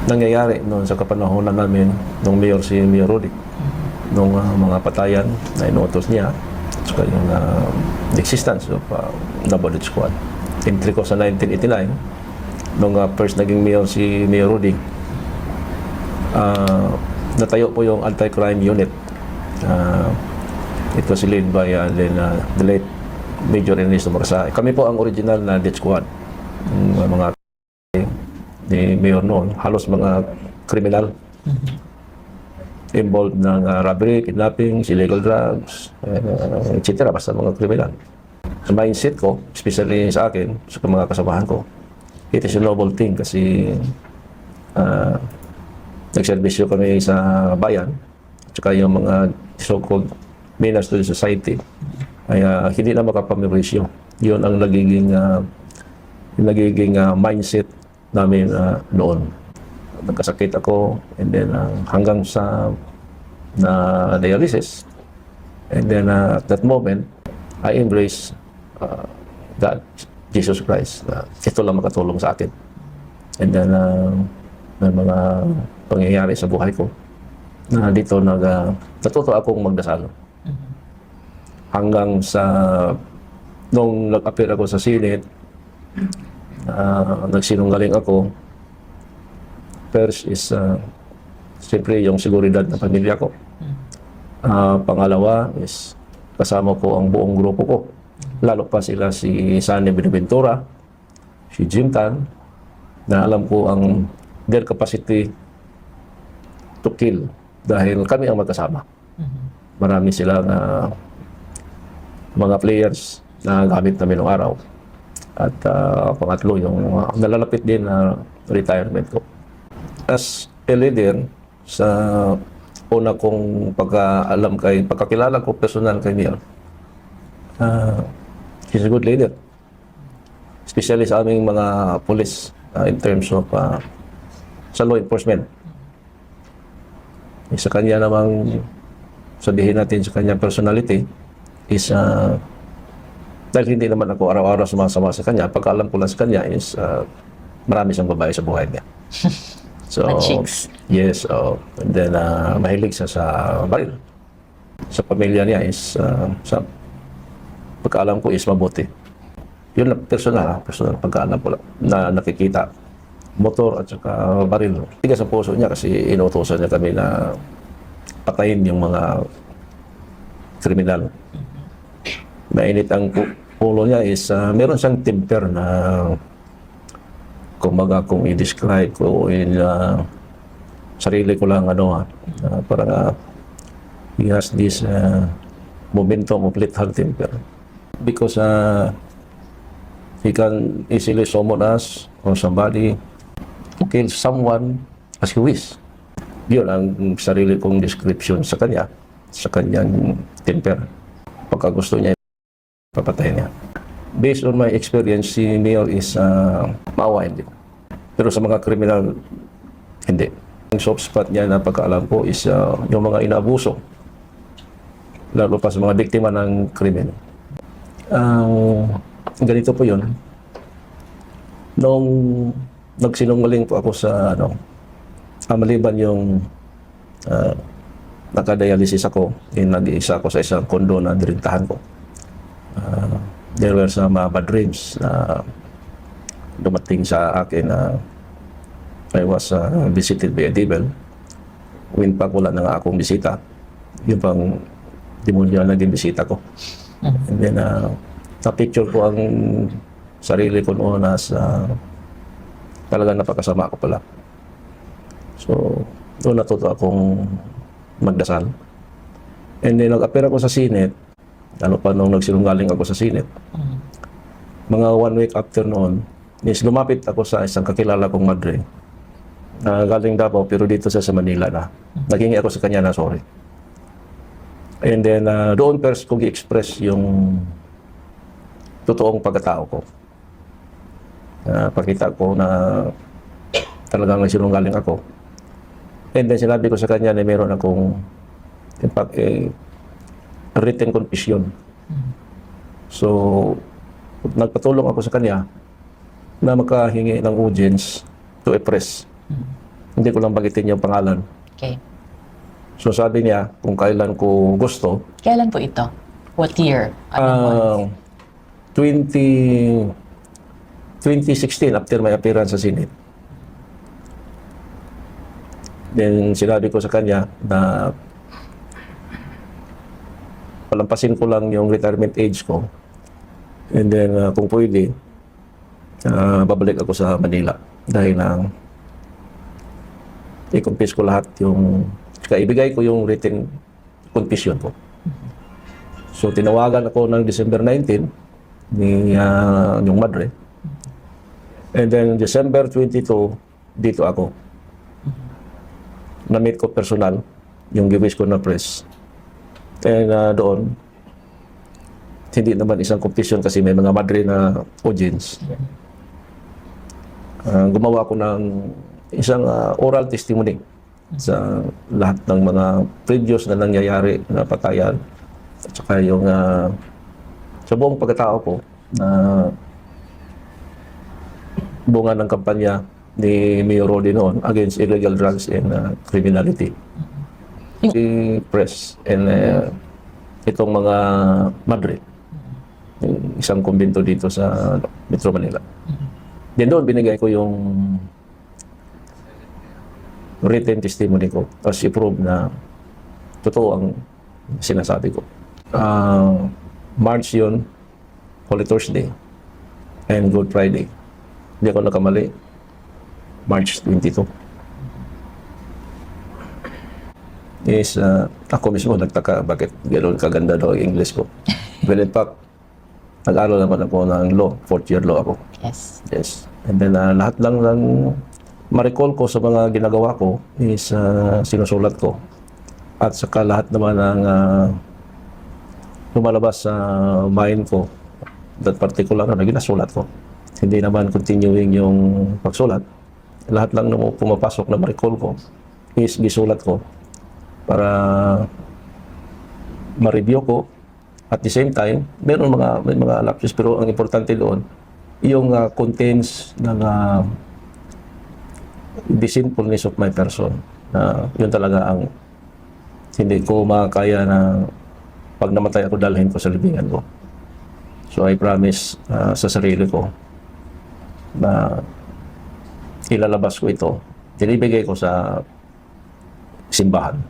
nangyayari noon sa kapanahonan namin nung mayor si Mayor Rudy. Nung mga patayan na inuutos niya, saka yung existence of Nabodit Squad. Entry ko sa 1989, nung first naging mayor si Mayor Rudy, natayo po yung anti-crime unit. It was led by the late Major Ernesto Marasa. Kami po ang original na death squad. Mga ni Mayor noon, halos mga kriminal involved ng robbery, kidnapping, illegal drugs, etc. Basta mga kriminal. Sa mindset ko, especially sa akin, sa mga kasamahan ko, it is a noble thing kasi nagserbisyo kami sa bayan at saka yung mga so-called menace to the society ay hindi na makapamerisyo. Yun ang nagiging mindset namin noon. Nagkasakit ako and then hanggang sa dialysis, and then at that moment I embrace God, Jesus Christ. Ito lang makatulong sa akin. And then may mga pangyayari sa buhay ko na dito natuto akong magdasal. Hanggang sa nung nag-appear ako sa Senate, nagsinungaling ako. First is siyempre yung seguridad ng pamilya ko. Pangalawa is kasama ko ang buong grupo ko. Lalo pa sila si Sunny Benaventura, si Jim Tan, na alam ko ang their capacity to kill dahil kami ang magkasama. Marami silang mga players na gamit namin noong araw. At pangatlo, yung nalalapit din na retirement ko. As a leader, sa una kong pagkakilala ko personal kay Mayor, he's a good leader. Especially sa aming mga police in terms of sa law enforcement. Sa kanya namang sabihin natin sa kanya personality is dahil hindi naman ako araw-araw sumasama sa kanya, pagkaalam ko lang sa kanya is marami siyang babae sa buhay niya. So, yes, and then mahilig siya sa baril. Sa pamilya niya is sa pagkaalam ko is mabuti. Yun lang, personal pagkaalam ko lang na nakikita. Motor at saka baril. Tigas ang puso niya kasi inuutosan niya kami na patayin yung mga kriminal. Mainit ang ulo niya is meron siyang temper na kung i-describe ko in sarili ko lang parang he has this momentum of lethal temper because he can easily summon us or somebody to kill someone as he wish. Yun ang sarili kong description sa kanya, sa kanyang temper. Pagka gusto niya, papatay niya. Based on my experience, si Mayor is maawain din. Pero sa mga kriminal, hindi. Ang soft spot niya na pagkaalam ko is yung mga inaabuso. Lalo pa sa mga biktima ng krimen. Ganito po yun. Nung nagsinungaling po ako sa maliban yung nakadialysis ako, nag-iisa ako sa isang kondo na dirintahan ko. There were some bad dreams na dumating sa akin na I was visited by a devil. When pa wala na nga akong bisita, yung pang demonyo na naging bisita ko. And then, na-picture ko ang sarili ko noon as talagang napakasama ko pala. So, doon natuto akong magdasal. And then, nag-appear ako sa Senate. Ano pa nung nagsinungaling ako sa Senate. Mga 1 week after noon, is lumapit ako sa isang kakilala kong madre. Galing Davao, pero dito sa Manila na. Naghingi ako sa kanya na sorry. And then, doon first kong i-express yung totoong pagkatao ko. Pakita ko na talagang nagsinungaling ako. And then, sinabi ko sa kanya na meron akong in fact, written confession. So, nagpatulong ako sa kanya na makahingi ng audience to a press Hindi ko lang bagitin yung pangalan. Okay. So sabi niya, kung kailan ko gusto, Kailan po ito? What year? Anong month? 2016, after my appearance sa Senate. Then sinabi ko sa kanya na palampasin ko lang yung retirement age ko. And then kung pwede, babalik ako sa Manila. Dahil i-confess ko lahat yung, ibigay ko yung written confession ko. So tinawagan ako ng December 19 ni yung madre. And then December 22, dito ako. Na-meet ko personal yung giwis ko na press. And doon, hindi naman isang confession kasi may mga madre na audience. Gumawa ko ng isang oral testimony sa lahat ng mga previous na nangyayari na patayan at saka yung sa buong pagkatao ko na bunga ng kampanya ni Mayor Rodi noon against illegal drugs and criminality. Si press and itong mga madre, yung isang kumbento dito sa Metro Manila. Then doon binigay ko yung written testimony ko as i-prove na totoo ang sinasabi ko. March yun, Holy Thursday and Good Friday. Hindi ako nakamali. March 22. Is, ako mismo nagtaka bakit gano'n kaganda daw ang English ko. Well, in fact, nag-aral naman ako ng law, 4th year law ako. Yes. Yes. And then lahat lang ng ma-recall ko sa mga ginagawa ko is sinusulat ko. At saka lahat naman ng lumalabas sa mind ko, that particular na ginasulat ko. Hindi naman continuing yung pagsulat. Lahat lang na pumapasok na ma-recall ko is gisulat ko para ma-review ko. At the same time, may mga lapses pero ang importante doon, yung contents ng the sinfulness of my person. Yun talaga ang hindi ko makakaya na pag namatay ako dalhin ko sa libingan ko. So I promise sa sarili ko na ilalabas ko ito. Tinibigay ko sa simbahan.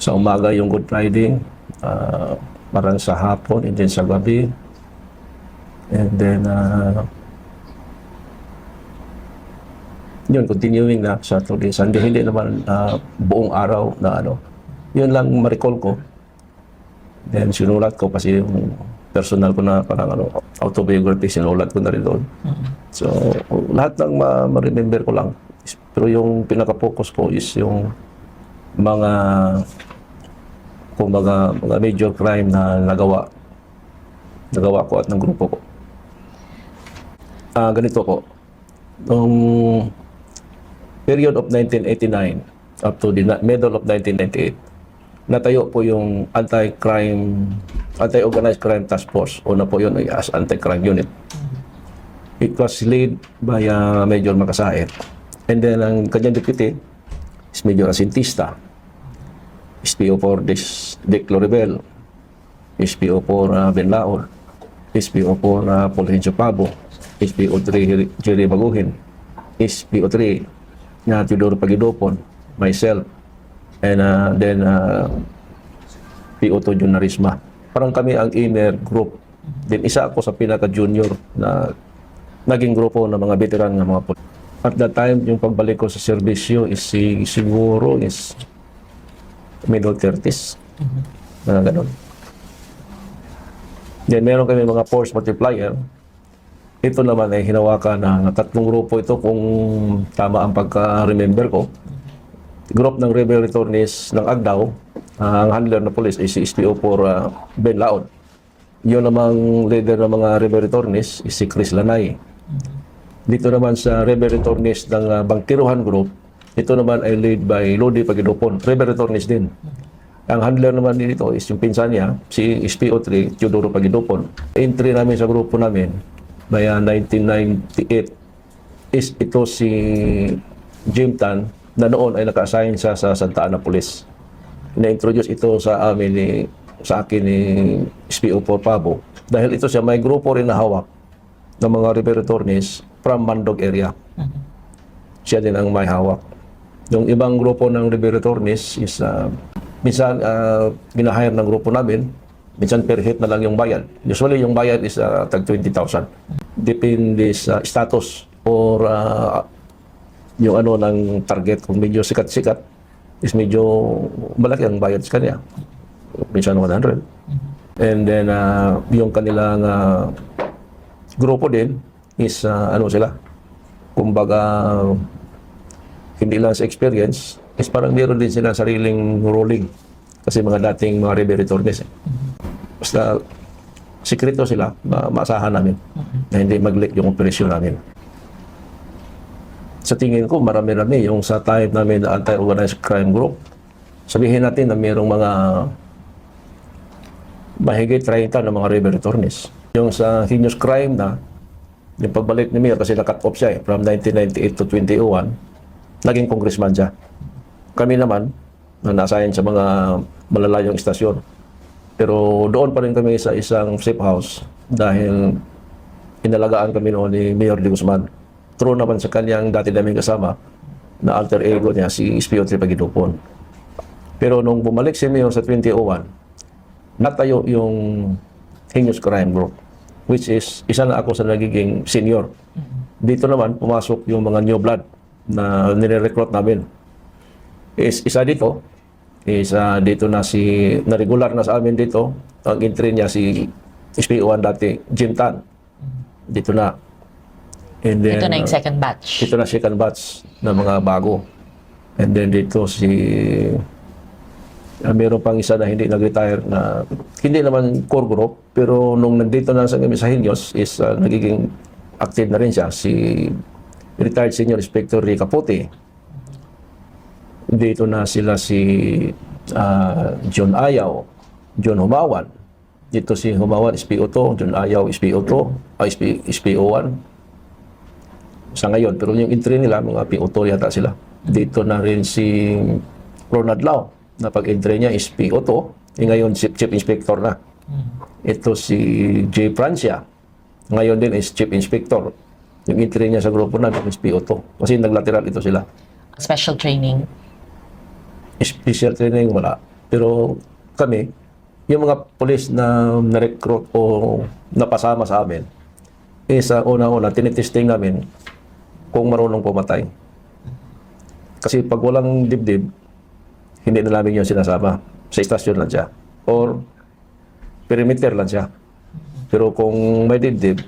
Sa umaga yung Good Friday, parang sa hapon, and then sa gabi. And then, yun, continuing na Saturday, Sunday. Hindi naman buong araw na ano. Yun lang ma-recall ko. Then, sinulat ko kasi yung personal ko na parang autobiography, sinulat ko na rin doon. So, lahat ng ma-remember ko lang. Pero yung pinaka-focus ko is yung mga major crime na nagawa ko at ng grupo ko. Ganito po. Noong period of 1989 up to the middle of 1998, natayo po yung Anti-Organized Crime Task Force. Una po yun as Anti-Crime Unit. It was led by Major Makasaet. And then ang kanyang deputy is Major Asintista. SPO for Dick Loribel, SPO for Ben Laon, SPO for Fulgencio Pabo, SPO 3 Jerry Baguhin, SPO 3 na Teodoro Pagidopon, myself, and then PO2 Jun Narisma. Parang kami ang inner group. Then isa ako sa pinaka-junior na naging grupo ng mga veteran ng mga pulis. At that time, yung pagbalik ko sa serbisyo is siguro is middle 30s. Ganun. Then meron kami mga force multiplier. Ito naman ay hinawakan ng tatlong grupo ito kung tama ang pagka-remember ko. Group ng rebel returnees ng Agdao, ang handler na police is si SPO for Ben Laon. Yun namang leader ng mga rebel returnees is si Chris Lanay. Dito naman sa rebel returnees ng Bangkiruhan Group, ito naman ay led by Lodi Pagidopon, rebel returnees din. Ang handler naman dito is yung pinsan niya, si SPO3, Teodoro Pagidopon. Entry namin sa grupo namin by 1998 is ito si Jim Tan na noon ay naka-assign siya sa Santa Ana Police. Na-introduce ito sa amin sa akin ni SPO4 Pabo dahil ito siya may grupo rin na hawak ng mga river attorneys from Mandog area. Siya din ang may hawak. Yung ibang grupo ng river attorneys is minsan ginahire ng grupo namin, minsan per hit na lang yung bayad. Usually yung bayad is tag 20,000. Depende sa status or yung ano ng target. Kung medyo sikat-sikat is medyo malaki ang bayad sa kanya. Minsan 100. And then yung kanilang grupo din is ano sila, kumbaga hindi lang sa experience, is parang meron din sila sariling ruling kasi mga dating mga river attorneys. Basta sikreto sila, maasahan namin na hindi mag-leak yung operasyon namin. Sa tingin ko, marami-rami yung sa type namin na anti-organized crime group. Sabihin natin na mayroong mga mahigit 30 ng mga river attorneys. Yung sa heinous crime na, yung pagbalik ni Mayor, kasi na-cut off siya from 1998 to 2001, naging congressman siya. Kami naman, na nasa-assign sa mga malalayong istasyon. Pero doon pa rin kami sa isang safe house dahil inalagaan kami noon ni Mayor de Guzman. True naman sa kanyang dati naming kasama na alter ego niya, si SPO3 Pagidupon. Pero nung bumalik si Mayor sa 2001, natayo yung heinous crime group, which is isa na ako sa nagiging senior. Dito naman, pumasok yung mga new blood na nire-recruit namin. Isa dito na na regular na sa amin dito, ang entry niya si SPO1 dati, Jim Tan. Dito na. And then, Ito na yung second batch. Ito na second batch na mga bago. And then dito meron pang isa na hindi nag-retire na hindi naman core group, pero nung nandito na sa Helios is nagiging active na rin siya, si retired Senior Inspector Rica Puti. Dito na sila si John Ayaw, John Humawan. Dito si Humawan, SPO2, John Ayaw, SPO2, SPO1. Sa ngayon, pero yung entry nila, mga PO2 yata sila. Dito na rin si Ronald Lau, na pag-entry niya is PO2, ngayon Chief Inspector na. Ito si J. Francia, ngayon din is Chief Inspector. Yung entry niya sa grupo namin is PO2, kasi naglateral ito sila. Special training. Special training wala. Pero kami, yung mga police na na-recruit o napasama sa amin, is una-una, tinitesting namin kung marunong pumatay. Kasi pag walang dibdib, hindi na namin yung sinasama. Sa istasyon lang siya. Or perimeter lang siya. Pero kung may dibdib,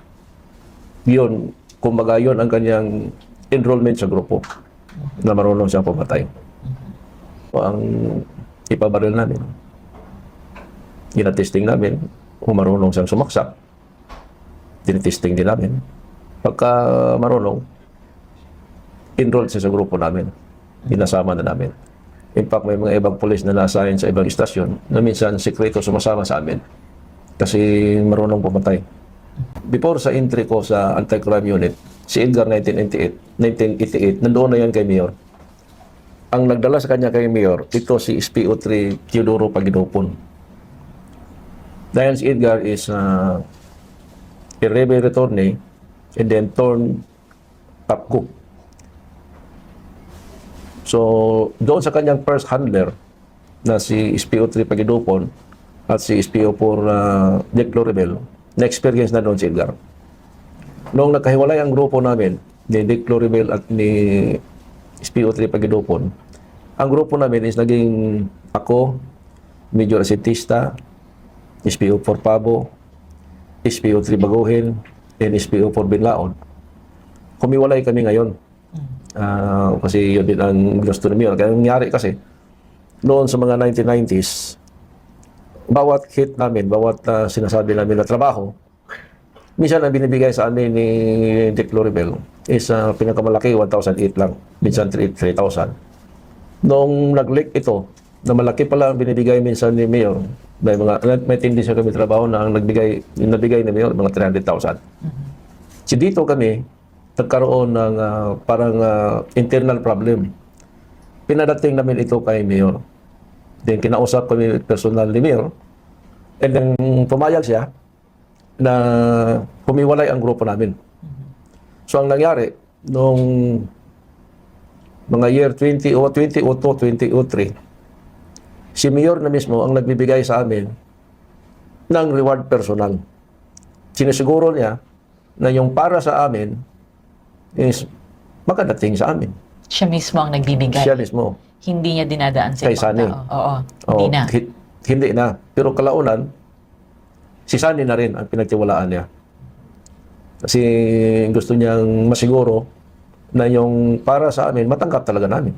yun, kumbaga yun ang kanyang enrollment sa grupo na marunong siyang pumatay. O ang ipabaril namin. Ginatesting namin kung marunong siyang sumaksak. Tinitesting din namin. Pagka marunong, enrolled siya sa grupo namin. Inasama na namin. In fact, may mga ibang pulis na na-assign sa ibang istasyon na minsan sekreto sumasama sa amin kasi marunong pumatay. Before sa entry ko sa anti-crime unit, si Edgar 1988, nandoon na yan kay Mayor. Ang nagdala sa kanya kay Mayor, ito si SPO3 Teodoro Pagidupon. Dahil si Edgar is a rebel attorney and then turned top cook. So, doon sa kanyang first handler na si SPO3 Pagidupon at si SPO4 Dick Loribel, na-experience na doon si Edgar. Noong nagkahiwalay ang grupo namin ni Dick Loribel at ni SPO3 Pagidupon, ang grupo namin is naging ako, Major Asentista, SPO4 Pabo, SPO3 Baguhin, and SPO4 Binlaon. Humiwalay kami ngayon. Kasi yun din ang gusto ni Mayor. Kaya nangyari kasi, noon sa mga 1990s, bawat hit namin, bawat sinasabi namin na trabaho, minsan ang binibigay sa amin ni Dick Loribel is pinakamalaki, 1,008 lang. Minsan 3,000. Noong nag-leak ito, na malaki pala ang binibigay minsan ni Mayor, may tindi siya kami trabaho na ang nabigay ni Mayor, mga 300,000. So dito kami, nagkaroon ng parang internal problem. Pinadating namin ito kay Mayor. Then kinausap kami personal ni Mayor. And then pumayag siya na humiwalay ang grupo namin. So ang nangyari, nung mga year 2002, 2003, si Mayor na mismo ang nagbibigay sa amin ng reward personal. Sinisiguro niya na yung para sa amin is makadating sa amin. Siya mismo ang nagbibigay. Siya mismo. Hindi niya dinadaan sa Kay ibang Sunny. tao. Oo. Oo, Hindi na. Hindi na. Pero kalaunan, si Sunny na rin ang pinagtiwalaan niya. Kasi gusto niyang masiguro na yung para sa amin, matanggap talaga namin.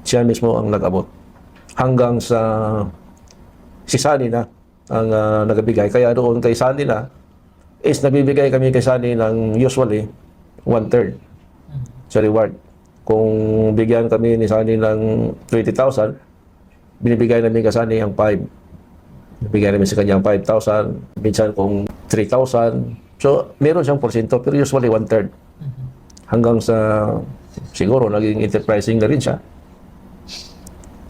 Siya mismo ang nag-abot. Hanggang sa si Sunny na ang nagbigay. Kaya doon kay Sunny na, is nabibigay kami kay Sunny ng usually 1/3 sa reward. Kung bigyan kami ni Sunny ng 20,000, binibigay namin kay Sunny ang 5. Bibigyan namin sa kanya ang 5,000, minsan kung 3,000. So, meron siyang porsyento, pero usually 1/3. Hanggang sa, siguro, naging enterprising na rin siya.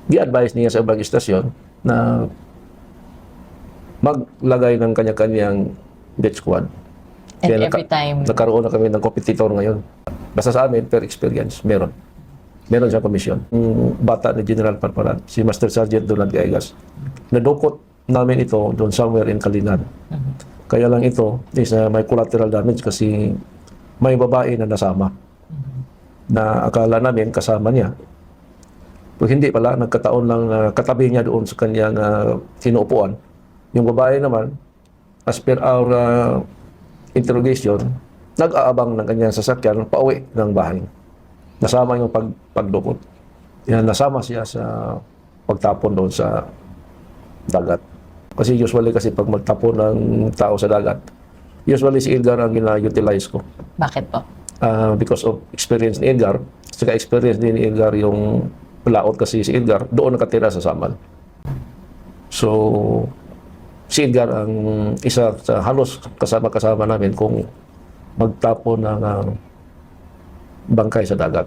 Di-advise niya sa ibang istasyon na maglagay ng kanya-kanyang death squad. And Kaya every time, nagkaroon na kami ng competitor ngayon. Basta sa amin, per experience, meron. Meron siyang komisyon. Yung bata ni General Parparan, si Master Sergeant Donald Gaigas, nadukot namin ito doon somewhere in Kalinan. Kaya lang ito is may collateral damage kasi may babae na nasama. Na akala namin kasama niya. Pero hindi pala, nagkataon lang katabi niya doon sa kanyang sinuupuan. Yung babae naman, as per our interrogation, nag-aabang ng kanyang sasakyan pauwi ng bahay. Nasama yung pagdukot. Yan, nasama siya sa pagtapon doon sa dagat. Kasi usually pag magtapon ng tao sa dagat, usually si Edgar ang gina-utilize ko. bakit po? Because of experience ni Edgar, saka experience din ni Edgar yung laot kasi si Edgar, doon nakatira sa Samal. So, si Edgar ang isa sa halos kasama-kasama namin kung magtapon ng bangkay sa dagat.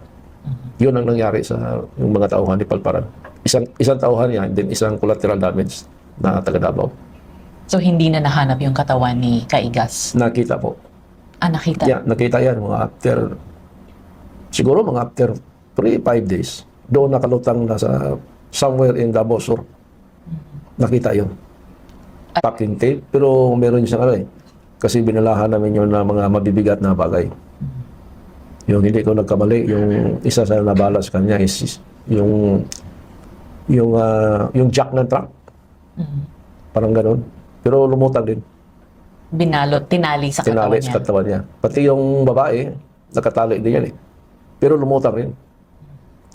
Yun ang nangyari sa yung mga tauhan ni Palparan. Isang tauhan niya, then isang collateral damage na taga Davao. So, hindi na nahanap yung katawan ni Kaigas? Nakita po. Nakita? Yeah, nakita yan mga after, siguro mga after 3-5 days. Doon nakalutang na sa somewhere in Davao Sur. Nakita yun. Packing tape, pero meron siyang kasi binalahan namin yun na mga mabibigat na bagay. Yung hindi ko nagkamali, yung isa sa nabala sa kanya is yung jack ng truck. Parang ganun. Pero lumutang din. Binalot, tinali sa katawan Tinali niya. sa katawan niya. Pati yung babae, nakatali din yan Pero lumutang rin.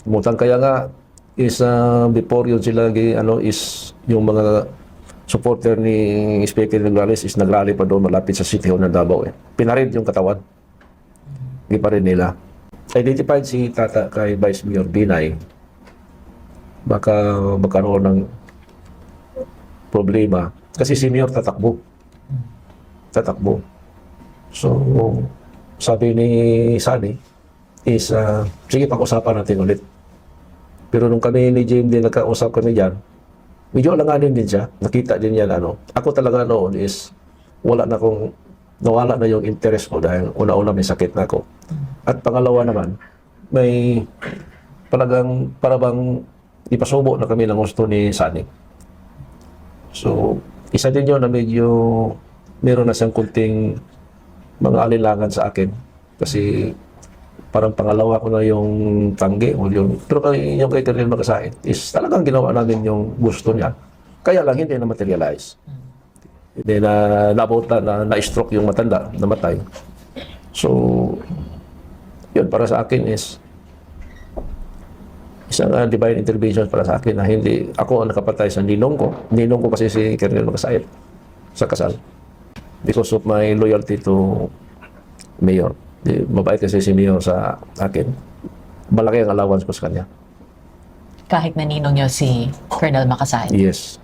Lumutang kaya nga is before yun sila is yung mga supporter ni Speaker Nograles is nagrally pa doon malapit sa City Hall ng Davao Pinarid yung katawan. Hindi pa rin nila. Identified si Tata kay Vice Mayor Binay. Baka magkaroon ng problema. Kasi si Mayor tatakbo. So, sabi ni Sunny is, sige, pag-usapan natin ulit. Pero nung kami ni Jim din nagkausap kami dyan, medyo alanganin din siya. Nakita din yan, Ako talaga noon is, nawala na yung interest ko dahil una-una may sakit na ako. At pangalawa naman, may parabang ipasubo na kami ng gusto ni Sunny. So, isa din yun na medyo meron na siyang kunting mga alinlangan sa akin. Kasi parang pangalawa ko na yung tanggi o yung, pero yung kay Colonel Magasain is talagang ginawa namin yung gusto niya. Kaya lang hindi na materialize. Hindi na nabot na-stroke yung matanda, namatay. So, yun para sa akin is isang divine intervention para sa akin na hindi ako ang nakapatay sa ninong ko. Ninong ko kasi si Colonel Magasain sa kasal. Because of my loyalty to Mayor. Mabait kasi si Mayor sa akin. Malaki ang allowance ko sa kanya. Kahit naninong niyo si Colonel Makasain? Yes.